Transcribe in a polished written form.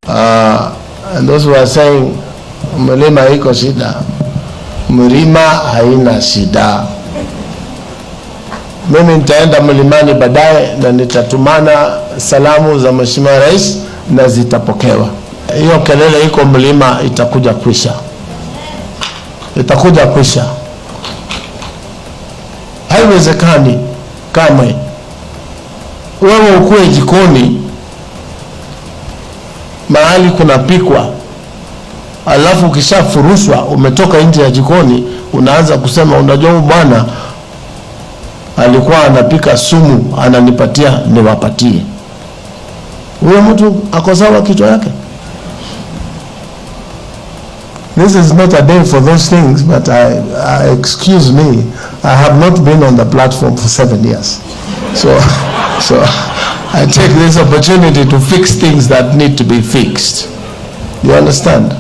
And those who are saying mlima iko shida, mlima haina shida. Mimi nitaenda mlimani baadaye na nitatumana salamu za Mheshimiwa Rais na zitapokewa. Hiyo kelele iko mlima itakuja kwisha. Itakuja kwisha. Haiwezekani kamwe wewe ukue jikoni mahali kunapikwa, alafu ukishafurushwa umetoka nje ya jikoni unaanza kusema unajua bwana alikuwa anapika sumu ananipatia niwapatie. Huyo mtu ako sawa kichwa yake? This is not a day for those things, but excuse me, I have not been on the platform for 7 years. So I take this opportunity to fix things that need to be fixed. You understand?